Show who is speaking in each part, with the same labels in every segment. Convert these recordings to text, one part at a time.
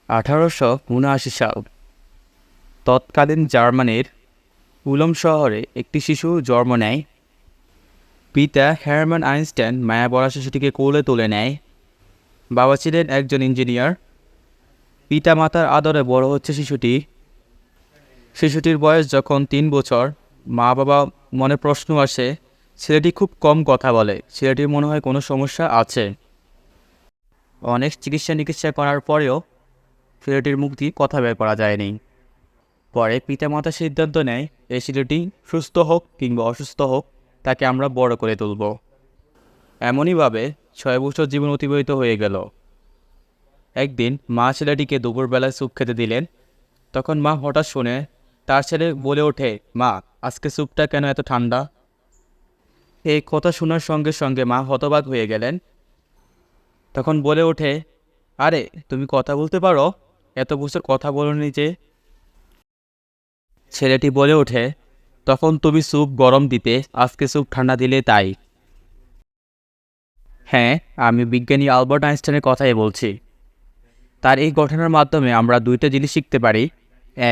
Speaker 1: 1879 সাল তৎকালীন জার্মানির উলম শহরে একটি শিশু জন্ম নেয়। পিতা হারম্যান আইনস্টাইন মায়াবড়া শিশুটিকে কোলে তুলে নেয়। বাবা ছিলেন একজন ইঞ্জিনিয়ার। পিতা মাতার আদরে বড় হচ্ছে শিশুটি। শিশুটির বয়স যখন 3 বছর, মা বাবা মনে প্রশ্ন আসে, ছেলেটি খুব কম কথা বলে, ছেলেটির মনে হয় কোনো সমস্যা আছে। অনেক চিকিৎসা করার পরেও ছেলেটির মুখ দিয়ে কথা বের করা যায়নি। পরে পিতামাতা সিদ্ধান্ত নেয় এই ছেলেটি সুস্থ হোক কিংবা অসুস্থ হোক, তাকে আমরা বড় করে তুলব। এমনইভাবে 6 বছর জীবন অতিবাহিত হয়ে গেল। একদিন মা ছেলেটিকে দুপুরবেলায় স্যুপ খেতে দিলেন। তখন মা হঠাৎ শুনে তার ছেলে বলে ওঠে, মা, আজকে স্যুপটা কেন এত ঠান্ডা? এই কথা শোনার সঙ্গে সঙ্গে মা হতবাক হয়ে গেলেন। তখন বলে ওঠে, আরে তুমি কথা বলতে পারো, এত বছর কথা বলোনি যে? ছেলেটি বলে ওঠে, তখন তুমি স্যুপ গরম দিতে, আজকে স্যুপ ঠান্ডা দিলে তাই। হ্যাঁ, আমি বিজ্ঞানী আলবার্ট আইনস্টাইনের কথাই বলছি। তার এই ঘটনার মাধ্যমে আমরা 2টা জিনিস শিখতে পারি।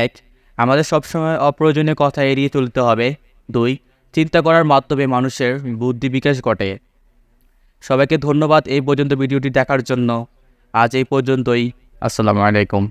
Speaker 1: 1, আমাদের সবসময় অপ্রয়োজনীয় কথা এড়িয়ে চলতে হবে। 2, চিন্তা করার মাধ্যমে মানুষের বুদ্ধি বিকাশ ঘটে। সবাইকে ধন্যবাদ এই পর্যন্ত ভিডিওটি দেখার জন্য। আজ এই পর্যন্তই। আসসালামু আলাইকুম।